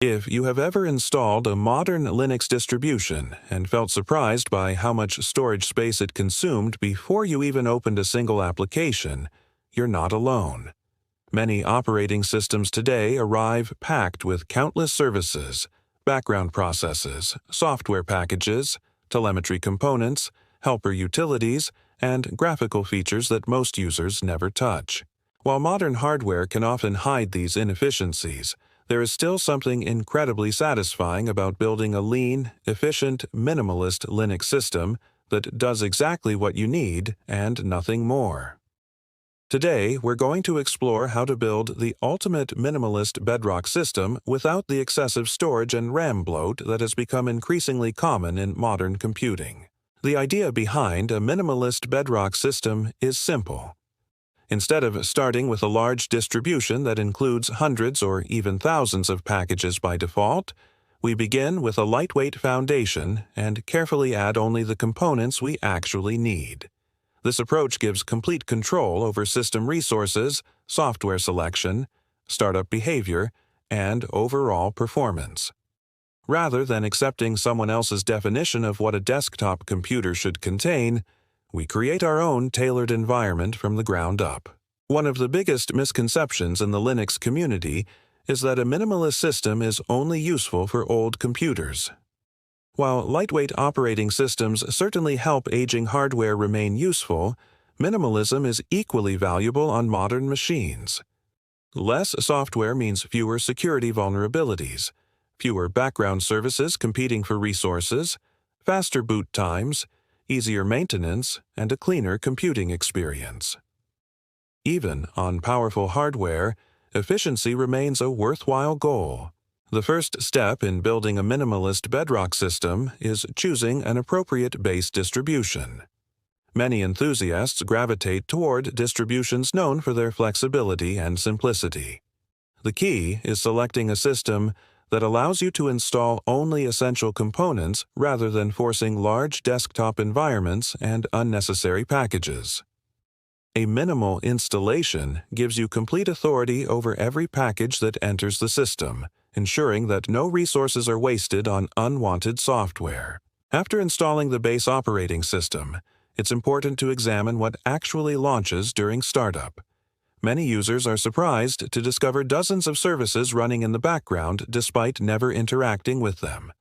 If you have ever installed a modern Linux distribution and felt surprised by how much storage space it consumed before you even opened a single application, you're not alone. Many operating systems today arrive packed with countless services, background processes, software packages, telemetry components, helper utilities, and graphical features that most users never touch. While modern hardware can often hide these inefficiencies, there is still something incredibly satisfying about building a lean, efficient, minimalist Linux system that does exactly what you need and nothing more. Today, we're going to explore how to build the ultimate minimalist bedrock system without the excessive storage and RAM bloat that has become increasingly common in modern computing. The idea behind a minimalist bedrock system is simple. Instead of starting with a large distribution that includes hundreds or even thousands of packages by default, we begin with a lightweight foundation and carefully add only the components we actually need. This approach gives complete control over system resources, software selection, startup behavior, and overall performance. Rather than accepting someone else's definition of what a desktop computer should contain, we create our own tailored environment from the ground up. One of the biggest misconceptions in the Linux community is that a minimalist system is only useful for old computers. While lightweight operating systems certainly help aging hardware remain useful, minimalism is equally valuable on modern machines. Less software means fewer security vulnerabilities, fewer background services competing for resources, faster boot times, easier maintenance, and a cleaner computing experience. Even on powerful hardware, efficiency remains a worthwhile goal. The first step in building a minimalist bedrock system is choosing an appropriate base distribution. Many enthusiasts gravitate toward distributions known for their flexibility and simplicity. The key is selecting a system that allows you to install only essential components rather than forcing large desktop environments and unnecessary packages. A minimal installation gives you complete authority over every package that enters the system, ensuring that no resources are wasted on unwanted software. After installing the base operating system, it's important to examine what actually launches during startup. Many users are surprised to discover dozens of services running in the background despite never interacting with them.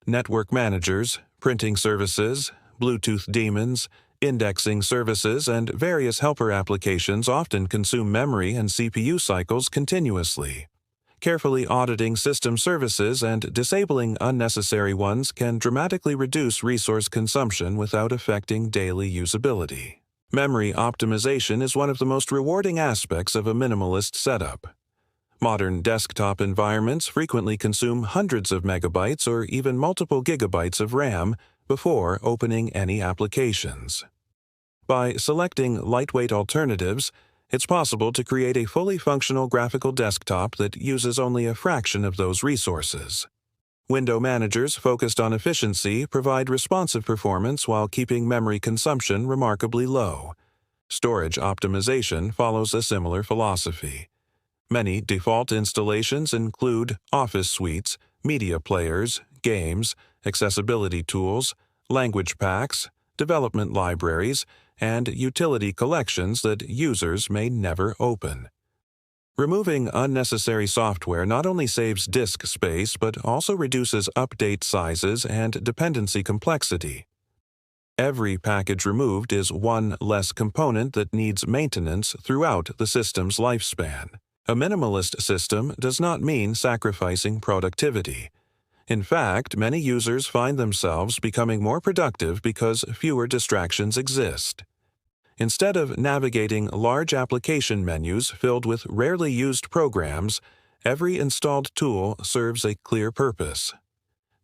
Network managers, printing services, Bluetooth daemons, indexing services, and various helper applications often consume memory and CPU cycles continuously. Carefully auditing system services and disabling unnecessary ones can dramatically reduce resource consumption without affecting daily usability. Memory optimization is one of the most rewarding aspects of a minimalist setup. Modern desktop environments frequently consume hundreds of megabytes or even multiple gigabytes of RAM before opening any applications. By selecting lightweight alternatives, it's possible to create a fully functional graphical desktop that uses only a fraction of those resources. Window managers focused on efficiency provide responsive performance while keeping memory consumption remarkably low. Storage optimization follows a similar philosophy. Many default installations include office suites, media players, games, accessibility tools, language packs, development libraries, and utility collections that users may never open. Removing unnecessary software not only saves disk space but also reduces update sizes and dependency complexity. Every package removed is one less component that needs maintenance throughout the system's lifespan. A minimalist system does not mean sacrificing productivity. In fact, many users find themselves becoming more productive because fewer distractions exist. Instead of navigating large application menus filled with rarely used programs, every installed tool serves a clear purpose.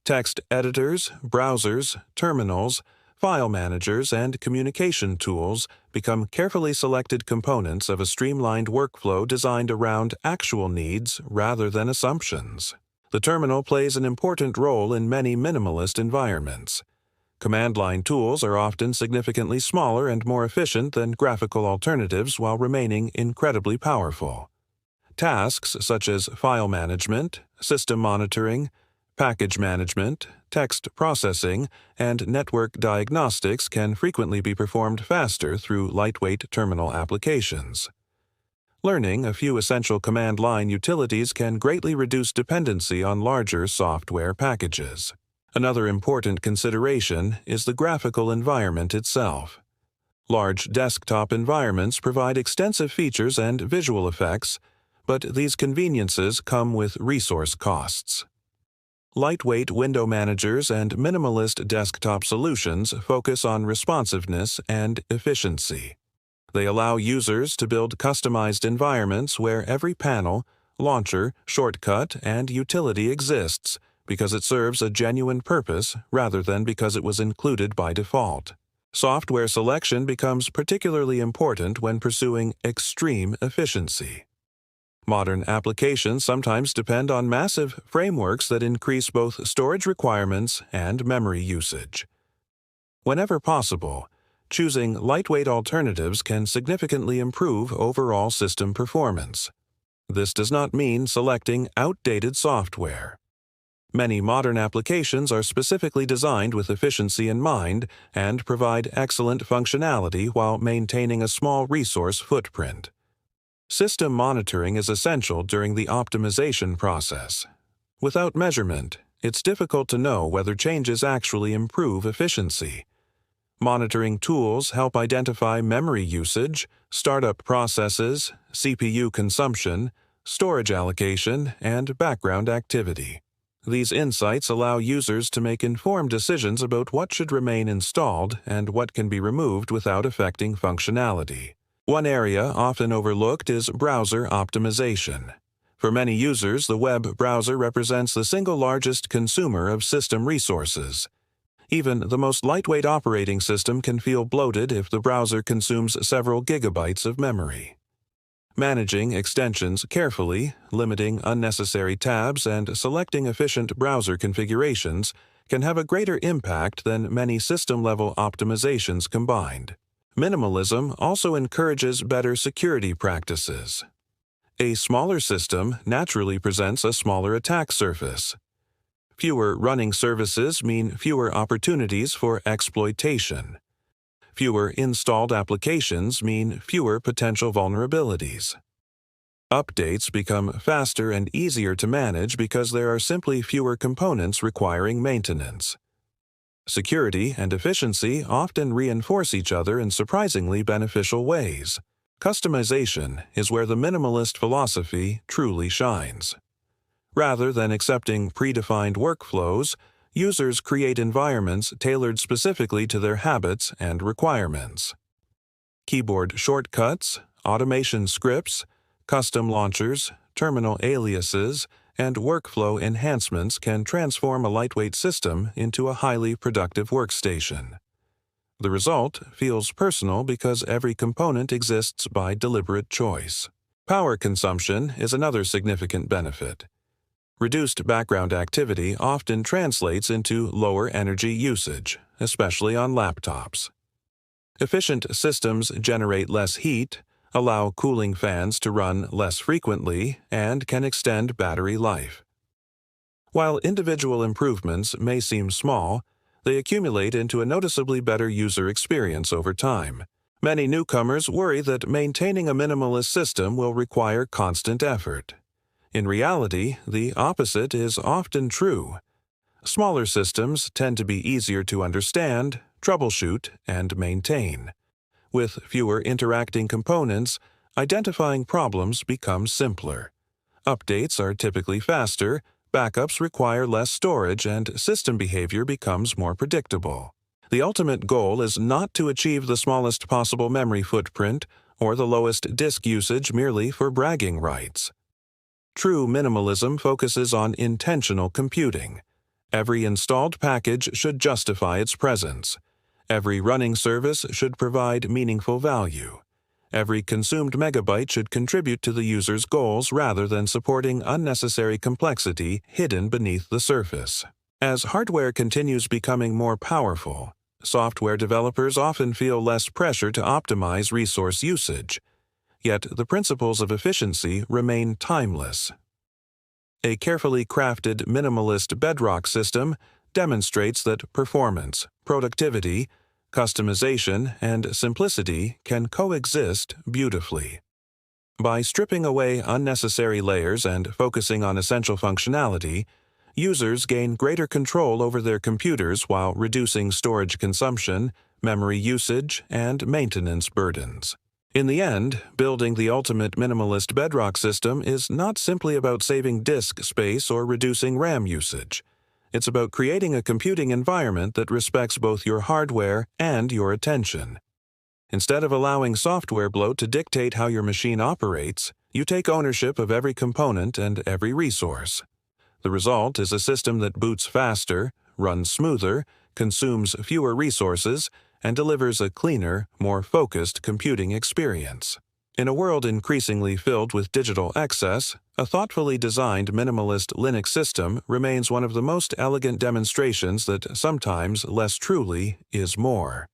Text editors, browsers, terminals, file managers, and communication tools become carefully selected components of a streamlined workflow designed around actual needs rather than assumptions. The terminal plays an important role in many minimalist environments. Command line tools are often significantly smaller and more efficient than graphical alternatives while remaining incredibly powerful. tasks such as file management, system monitoring, package management, text processing, and network diagnostics can frequently be performed faster through lightweight terminal applications. Learning a few essential command line utilities can greatly reduce dependency on larger software packages. Another important consideration is the graphical environment itself. Large desktop environments provide extensive features and visual effects, but these conveniences come with resource costs. Lightweight window managers and minimalist desktop solutions focus on responsiveness and efficiency. They allow users to build customized environments where every panel, launcher, shortcut, and utility exists because it serves a genuine purpose rather than because it was included by default. Software selection becomes particularly important when pursuing extreme efficiency. Modern applications sometimes depend on massive frameworks that increase both storage requirements and memory usage. Whenever possible, choosing lightweight alternatives can significantly improve overall system performance. This does not mean selecting outdated software. Many modern applications are specifically designed with efficiency in mind and provide excellent functionality while maintaining a small resource footprint. System monitoring is essential during the optimization process. Without measurement, it's difficult to know whether changes actually improve efficiency. Monitoring tools help identify memory usage, startup processes, CPU consumption, storage allocation, and background activity. These insights allow users to make informed decisions about what should remain installed and what can be removed without affecting functionality. One area often overlooked is browser optimization. For many users, the web browser represents the single largest consumer of system resources. Even the most lightweight operating system can feel bloated if the browser consumes several gigabytes of memory. Managing extensions carefully, limiting unnecessary tabs, and selecting efficient browser configurations can have a greater impact than many system-level optimizations combined. Minimalism also encourages better security practices. A smaller system naturally presents a smaller attack surface. Fewer running services mean fewer opportunities for exploitation. Fewer installed applications mean fewer potential vulnerabilities. Updates become faster and easier to manage because there are simply fewer components requiring maintenance. Security and efficiency often reinforce each other in surprisingly beneficial ways. Customization is where the minimalist philosophy truly shines. Rather than accepting predefined workflows, users create environments tailored specifically to their habits and requirements. Keyboard shortcuts, automation scripts, custom launchers, terminal aliases, and workflow enhancements can transform a lightweight system into a highly productive workstation. The result feels personal because every component exists by deliberate choice. Power consumption is another significant benefit. Reduced background activity often translates into lower energy usage, especially on laptops. Efficient systems generate less heat, allow cooling fans to run less frequently, and can extend battery life. While individual improvements may seem small, they accumulate into a noticeably better user experience over time. Many newcomers worry that maintaining a minimalist system will require constant effort. In reality, the opposite is often true. Smaller systems tend to be easier to understand, troubleshoot, and maintain. With fewer interacting components, identifying problems becomes simpler. Updates are typically faster, backups require less storage, and system behavior becomes more predictable. The ultimate goal is not to achieve the smallest possible memory footprint or the lowest disk usage merely for bragging rights. True minimalism focuses on intentional computing. Every installed package should justify its presence. Every running service should provide meaningful value. Every consumed megabyte should contribute to the user's goals rather than supporting unnecessary complexity hidden beneath the surface. As hardware continues becoming more powerful, software developers often feel less pressure to optimize resource usage. yet the principles of efficiency remain timeless. A carefully crafted minimalist bedrock system demonstrates that performance, productivity, customization, and simplicity can coexist beautifully. By stripping away unnecessary layers and focusing on essential functionality, users gain greater control over their computers while reducing storage consumption, memory usage, and maintenance burdens. In the end, building the ultimate minimalist bedrock system is not simply about saving disk space or reducing RAM usage. It's about creating a computing environment that respects both your hardware and your attention. Instead of allowing software bloat to dictate how your machine operates, you take ownership of every component and every resource. The result is a system that boots faster, runs smoother, consumes fewer resources, and delivers a cleaner, more focused computing experience. In a world increasingly filled with digital excess, a thoughtfully designed minimalist Linux system remains one of the most elegant demonstrations that sometimes less truly is more.